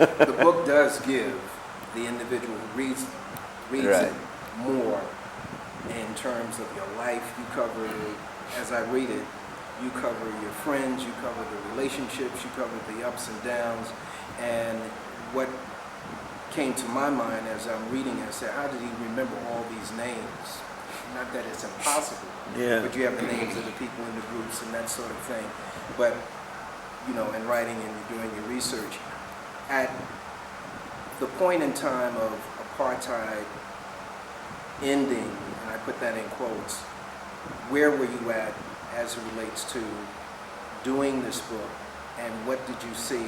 The book does give the individual who reads Right. it more in terms of your life. You cover, as I read it, you cover your friends, you cover the relationships, you cover the ups and downs. And what came to my mind as I'm reading it, I said, how did he remember all these names? Not that it's impossible, Yeah. but you have the names of the people in the groups and that sort of thing. But, you know, in writing and doing your research, at the point in time of apartheid ending, and I put that in quotes, where were you at as it relates to doing this book, and what did you see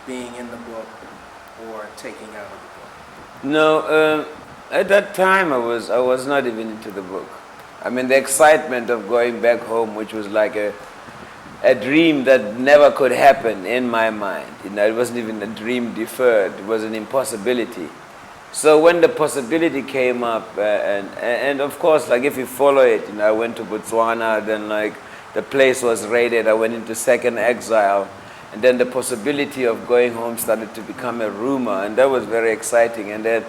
being in the book or taking out of the book? No, at that time I was not even into the book. I mean, the excitement of going back home, which was like a dream that never could happen in my mind. You know, it wasn't even a dream deferred. It was an impossibility. So when the possibility came up, and of course, like if you follow it, you know, I went to Botswana, then like the place was raided, I went into second exile, and then the possibility of going home started to become a rumor, and that was very exciting. And then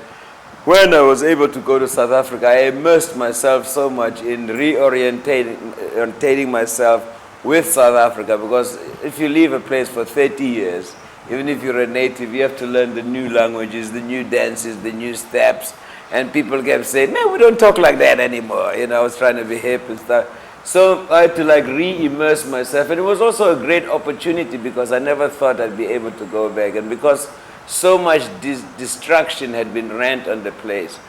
when I was able to go to South Africa, I immersed myself so much in reorientating myself with South Africa, because if you leave a place for 30 years, even if you're a native, you have to learn the new languages, the new dances, the new steps. And people kept saying, no, we don't talk like that anymore. You know, I was trying to be hip and stuff. So I had to like re-immerse myself. And it was also a great opportunity because I never thought I'd be able to go back. And because so much destruction had been rent on the place.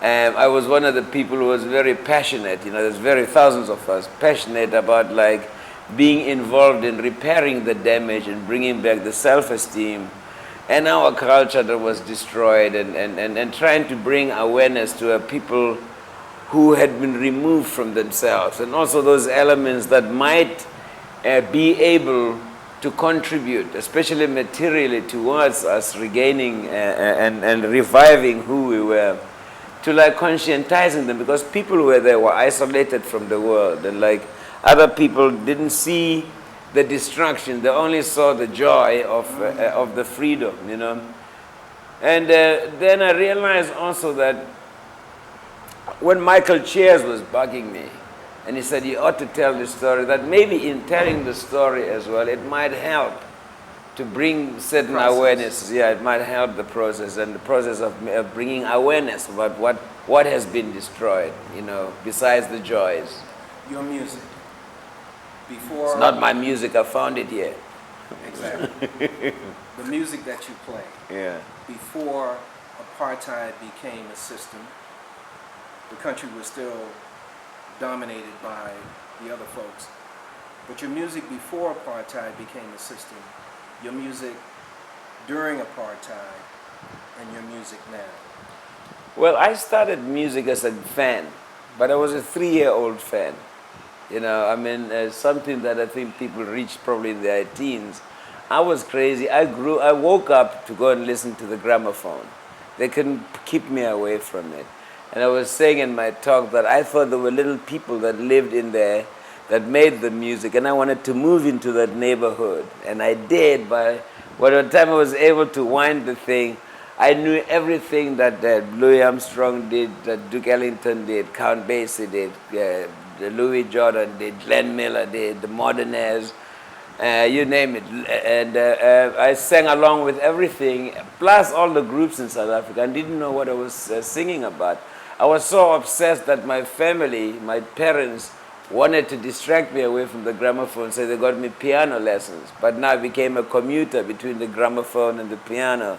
I was one of the people who was very passionate. You know, there's thousands of us passionate about like being involved in repairing the damage and bringing back the self-esteem and our culture that was destroyed, and trying to bring awareness to a people who had been removed from themselves, and also those elements that might be able to contribute, especially materially, towards us regaining and reviving who we were, to like conscientizing them, because people who were there were isolated from the world, and like other people didn't see the destruction; they only saw the joy of the freedom, you know. And then I realized also that when Michael Cheers was bugging me, and he said you ought to tell this story, that maybe in telling the story as well, it might help to bring certain awareness. Yeah, it might help the process, and the process of bringing awareness about what has been destroyed, you know, besides the joys. Your music. Before, It's not my music, I found it here. exactly. The music that you play. Yeah. Before apartheid became a system, the country was still dominated by the other folks. But your music before apartheid became a system, your music during apartheid, and your music now. Well, I started music as a fan, but I was a 3-year-old fan. You know, I mean, something that I think people reach probably in their teens. I was crazy. I woke up to go and listen to the gramophone. They couldn't keep me away from it. And I was saying in my talk that I thought there were little people that lived in there that made the music, and I wanted to move into that neighborhood. And I did, but by the time I was able to wind the thing, I knew everything that Louis Armstrong did, that Duke Ellington did, Count Basie did, Louis Jordan did, Glenn Miller did, the Modernaires, you name it. And I sang along with everything, plus all the groups in South Africa, and didn't know what I was singing about. I was so obsessed that my family, my parents, wanted to distract me away from the gramophone, so they got me piano lessons. But now I became a commuter between the gramophone and the piano.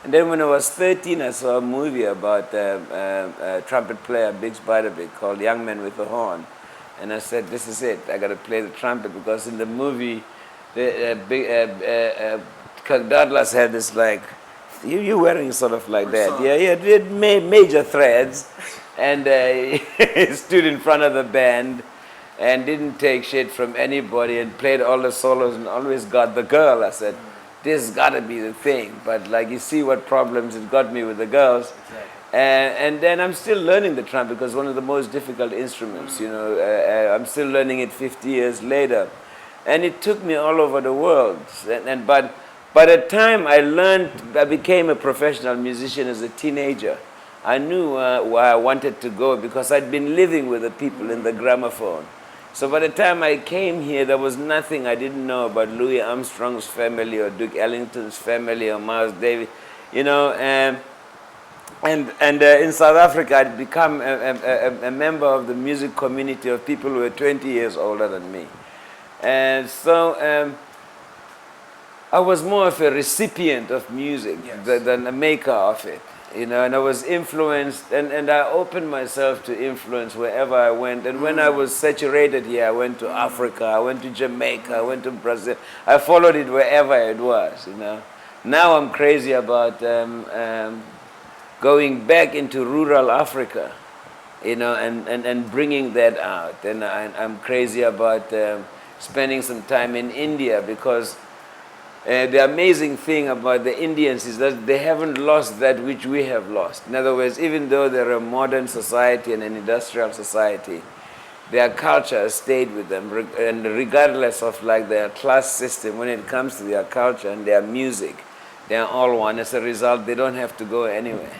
And then when I was 13, I saw a movie about a trumpet player, Biggs Beiderbecke, called Young Man with a Horn. And I said, this is it, I got to play the trumpet, because in the movie, Kirk Douglas had this like, you wearing sort of like that. Yeah, he had major threads, and he stood in front of the band and didn't take shit from anybody and played all the solos and always got the girl. I said, this has got to be the thing. But like, you see what problems it got me with the girls. Exactly. And then I'm still learning the trumpet, because one of the most difficult instruments, you know, I'm still learning it 50 years later. And it took me all over the world. But By the time I became a professional musician as a teenager. I knew where I wanted to go because I'd been living with the people in the gramophone. So by the time I came here, there was nothing I didn't know about Louis Armstrong's family or Duke Ellington's family or Miles Davis, you know. And in South Africa, I'd become a member of the music community of people who were 20 years older than me. And so I was more of a recipient of music than a maker of it. You know, and I was influenced, and I opened myself to influence wherever I went. And when I was saturated here, I went to Africa, I went to Jamaica, I went to Brazil. I followed it wherever it was, you know. Now I'm crazy about going back into rural Africa, you know, and bringing that out. And I'm crazy about spending some time in India because the amazing thing about the Indians is that they haven't lost that which we have lost. In other words, even though they're a modern society and an industrial society, their culture has stayed with them, and regardless of like their class system, when it comes to their culture and their music, they are all one. As a result, they don't have to go anywhere.